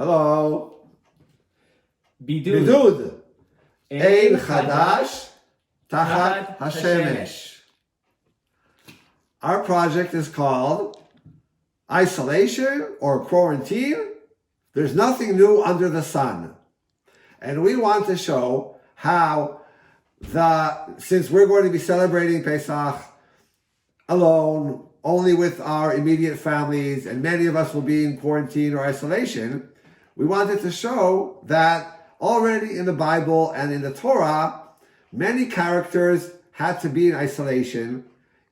Hello. בידוד. Bidud. אין Ein Chadash Tachat Hashemesh. Our project is called Isolation or Quarantine. There's nothing new under the sun. And we want to show how since we're going to be celebrating Pesach alone, only with our immediate families, and many of us will be in quarantine or isolation, we wanted to show that already in the Bible and in the Torah, many characters had to be in isolation,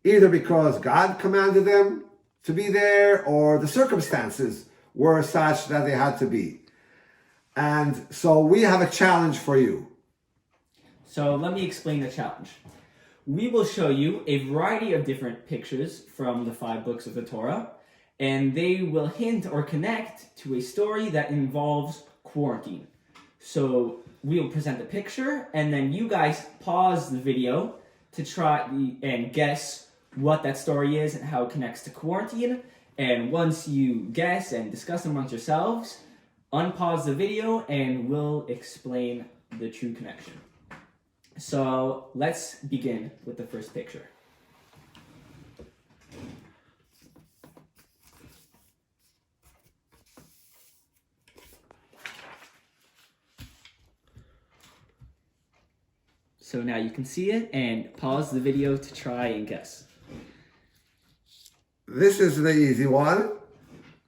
either because God commanded them to be there or the circumstances were such that they had to be. And so we have a challenge for you. So let me explain the challenge. We will show you a variety of different pictures from the 5 books of the Torah, and they will hint or connect to a story that involves quarantine. So we'll present the picture, and then you guys pause the video to try and guess what that story is and how it connects to quarantine. And once you guess and discuss amongst yourselves, unpause the video and we'll explain the true connection. So let's begin with the first picture. So now you can see it and pause the video to try and guess. This is the easy one.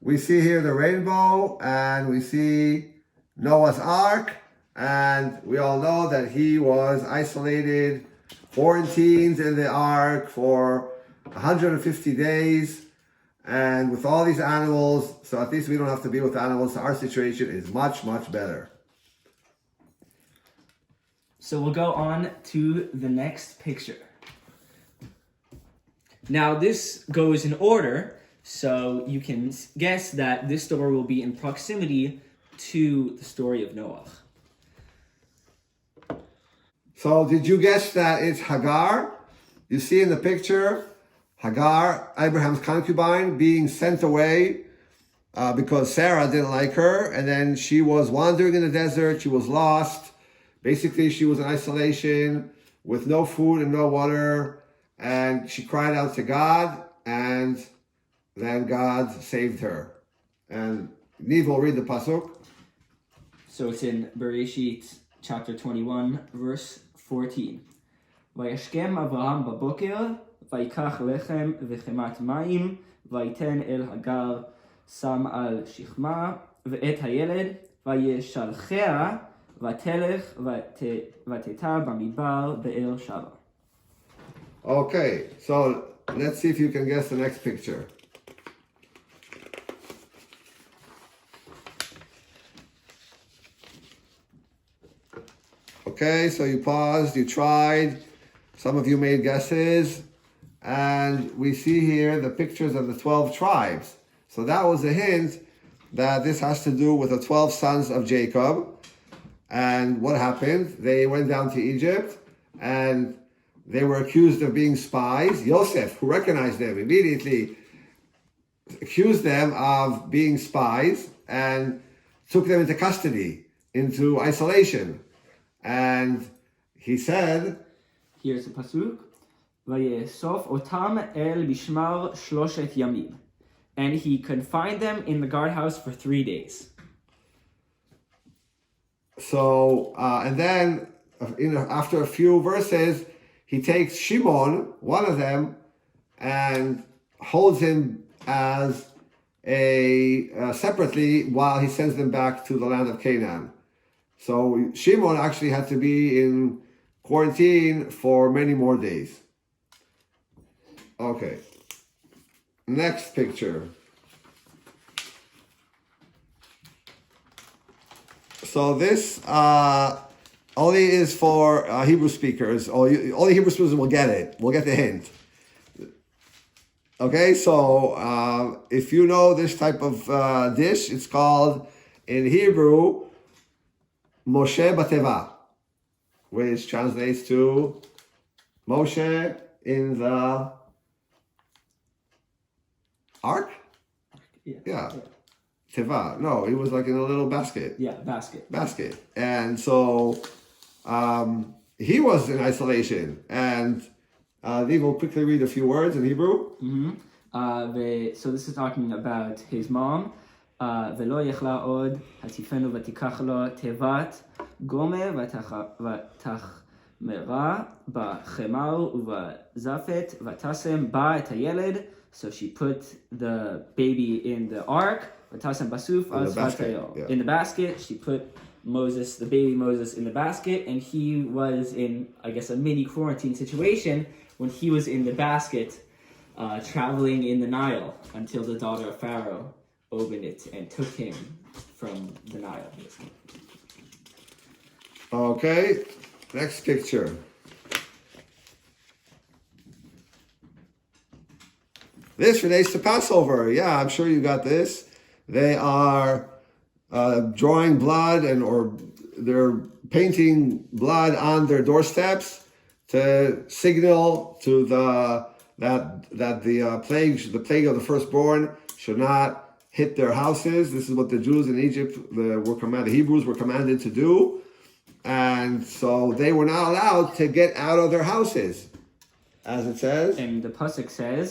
We see here the rainbow, and we see Noah's Ark, and we all know that he was isolated, quarantined in the ark for 150 days, and with all these animals, so at least we don't have to be with animals. Our situation is much, much better. So we'll go on to the next picture. Now this goes in order, so you can guess that this story will be in proximity to the story of Noah. So did you guess that it's Hagar? You see in the picture, Hagar, Abraham's concubine, being sent away because Sarah didn't like her, and then she was wandering in the desert, she was lost. Basically, she was in isolation with no food and no water, and she cried out to God, and then God saved her. And Niv will read the pasuk. So it's in Bereshit chapter 21, verse 14. וישכם אברהם בבוקר, ויקח לחם וחמת מים, ויתן אל הגר, שם על שכמה, ואת הילד, וישלחיה, ותלך ותתה במדבר באר שבה. Okay, so let's see if you can guess the next picture. Okay, so you paused, you tried, some of you made guesses, and we see here the pictures of the 12 tribes. So that was a hint that this has to do with the 12 sons of Jacob. And what happened? They went down to Egypt, and they were accused of being spies. Yosef, who recognized them immediately, accused them of being spies and took them into custody, into isolation. And he said, here's the pasuk, ויאסוף אותם אל משמר 3 ימים. And he confined them in the guardhouse for 3 days. So, and then after a few verses, he takes Shimon, one of them, and holds him as separately while he sends them back to the land of Canaan. So Shimon actually had to be in quarantine for many more days. Okay. Next picture. So this only is for Hebrew speakers. Only Hebrew speakers will get it. We'll get the hint. Okay, so if you know this type of dish, it's called, in Hebrew, Moshe Bateva, which translates to Moshe in the ark? Yeah. Yeah. teva. No, he was like in a little basket. Yeah, basket. Basket. And so he was in isolation. And Niv will quickly read a few words in Hebrew. So this is talking about his mom. ולא יכלה עוד, הציפנו ותיקח לו תיבת גומה ותחמרה בחמר ובזפת ותשם בה את הילד. So she put the baby in the ark, ותשם בסוף על שפתיו. In the basket, she put the baby Moses in the basket, and he was in, I guess, a mini quarantine situation when he was in the basket, traveling in the Nile until the daughter of Pharaoh opened it and took him from the Nile. Okay, next picture. This relates to Passover. Yeah, I'm sure you got this. They are drawing blood or they're painting blood on their doorsteps to signal to that the plague of the firstborn should not hit their houses. This is what the Jews in Egypt the Hebrews were commanded to do, and so they were not allowed to get out of their houses, as it says. And the pasuk says,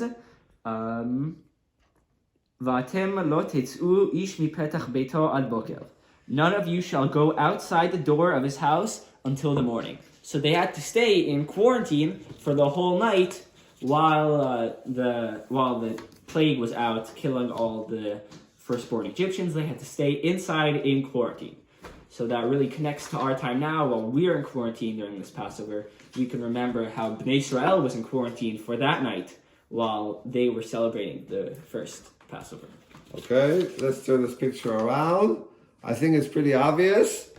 "V'atem lo tetz'u ish mipetach beito ad boker." None of you shall go outside the door of his house until the morning. So they had to stay in quarantine for the whole night while the plague was out, killing all the firstborn Egyptians. They had to stay inside in quarantine. So that really connects to our time now. While we're in quarantine during this Passover, we can remember how Bnei Israel was in quarantine for that night while they were celebrating the first Passover. Okay, let's turn this picture around. I think it's pretty obvious.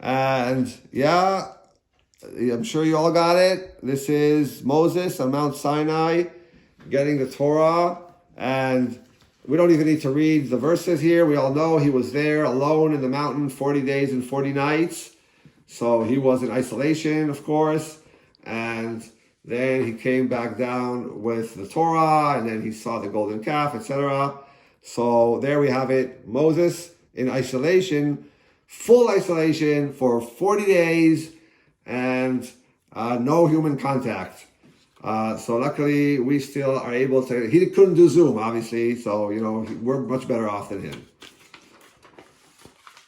And yeah, I'm sure you all got it. This is Moses on Mount Sinai getting the Torah. And we don't even need to read the verses here. We all know he was there alone in the mountain 40 days and 40 nights. So he was in isolation, of course. And then he came back down with the Torah, and then he saw the golden calf, etc. So there we have it. Moses in isolation, full isolation for 40 days and no human contact. So luckily we still are able to, he couldn't do Zoom, obviously, so, we're much better off than him.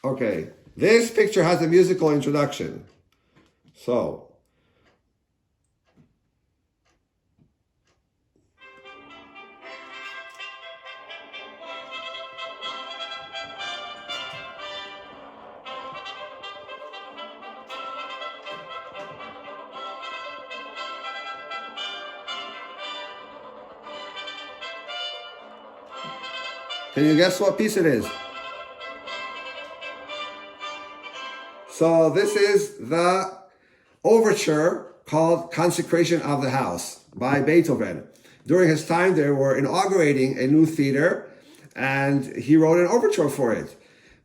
Okay, this picture has a musical introduction. So, can you guess what piece it is? So this is the overture called Consecration of the House by Beethoven. During his time, they were inaugurating a new theater, and he wrote an overture for it.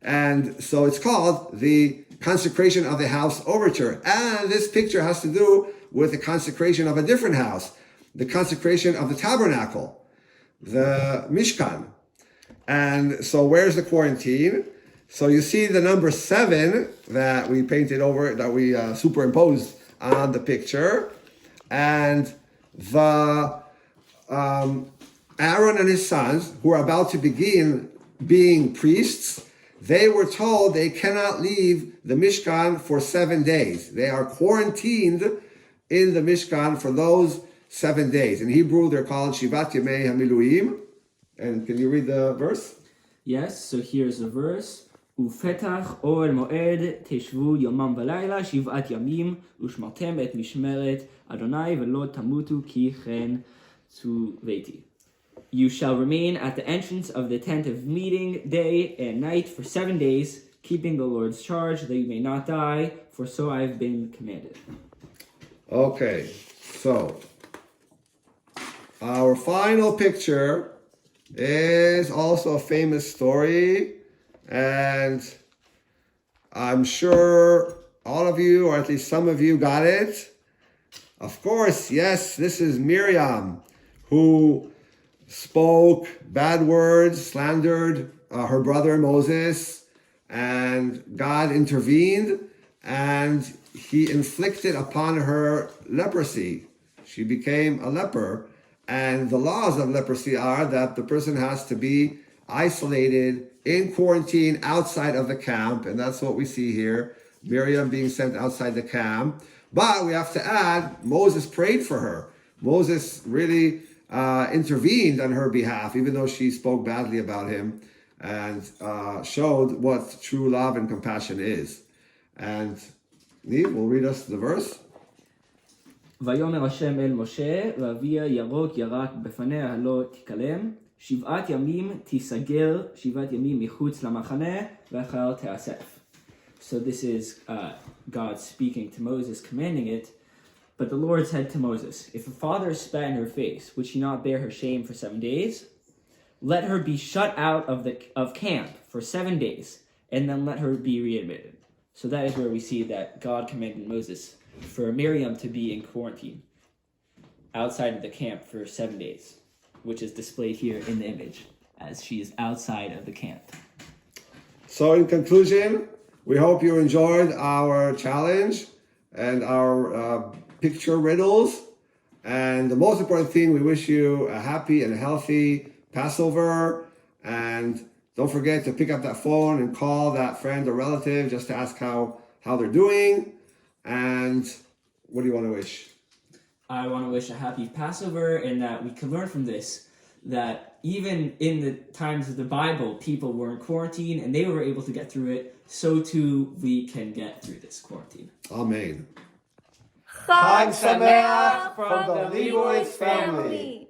And so it's called the Consecration of the House Overture. And this picture has to do with the consecration of a different house, the consecration of the tabernacle, the Mishkan. And so where's the quarantine? So you see the number 7 that we painted over, that we superimposed on the picture. And the Aaron and his sons, who are about to begin being priests, they were told they cannot leave the Mishkan for 7 days. They are quarantined in the Mishkan for those 7 days. In Hebrew, they're called Shivat Yemei HaMiluim. And can you read the verse? Yes, so here's the verse. ופתח אוהל מועד תשבו יומם ולילה 7 ימים ושמרתם את משמרת אדוני ולא תמותו כי כן צוויתי. You shall remain at the entrance of the tent of meeting day and night for 7 days, keeping the Lord's charge, that you may not die, for so I have been commanded. Okay, so our final picture is also a famous story, and I'm sure all of you, or at least some of you, got it. Of course, yes, this is Miriam, who spoke bad words, slandered her brother Moses, and God intervened and he inflicted upon her leprosy. She became a leper. And the laws of leprosy are that the person has to be isolated in quarantine outside of the camp. And that's what we see here. Miriam being sent outside the camp. But we have to add, Moses prayed for her. Moses really intervened on her behalf, even though she spoke badly about him, and showed what true love and compassion is. And Niv will read us the verse. ויאמר השם אל משה, ואביה ירוק ירק בפניה לא תיכלם, 7 ימים תיסגר, 7 ימים מחוץ למחנה, ואכל תאסף. So this is God speaking to Moses, commanding it. But the Lord said to Moses, if a father spat in her face, would she not bear her shame for 7 days? Let her be shut out of camp for 7 days, and then let her be readmitted. So that is where we see that God commanded Moses for Miriam to be in quarantine outside of the camp for 7 days, which is displayed here in the image as she is outside of the camp. So in conclusion, we hope you enjoyed our challenge and our picture riddles. And the most important thing, we wish you a happy and healthy Passover. And don't forget to pick up that phone and call that friend or relative just to ask how they're doing. And what do you want to wish? I want to wish a happy Passover, and that we can learn from this that even in the times of the Bible, people were in quarantine and they were able to get through it. So too, we can get through this quarantine. Amen. Chag Sameach from the Leibowitz family.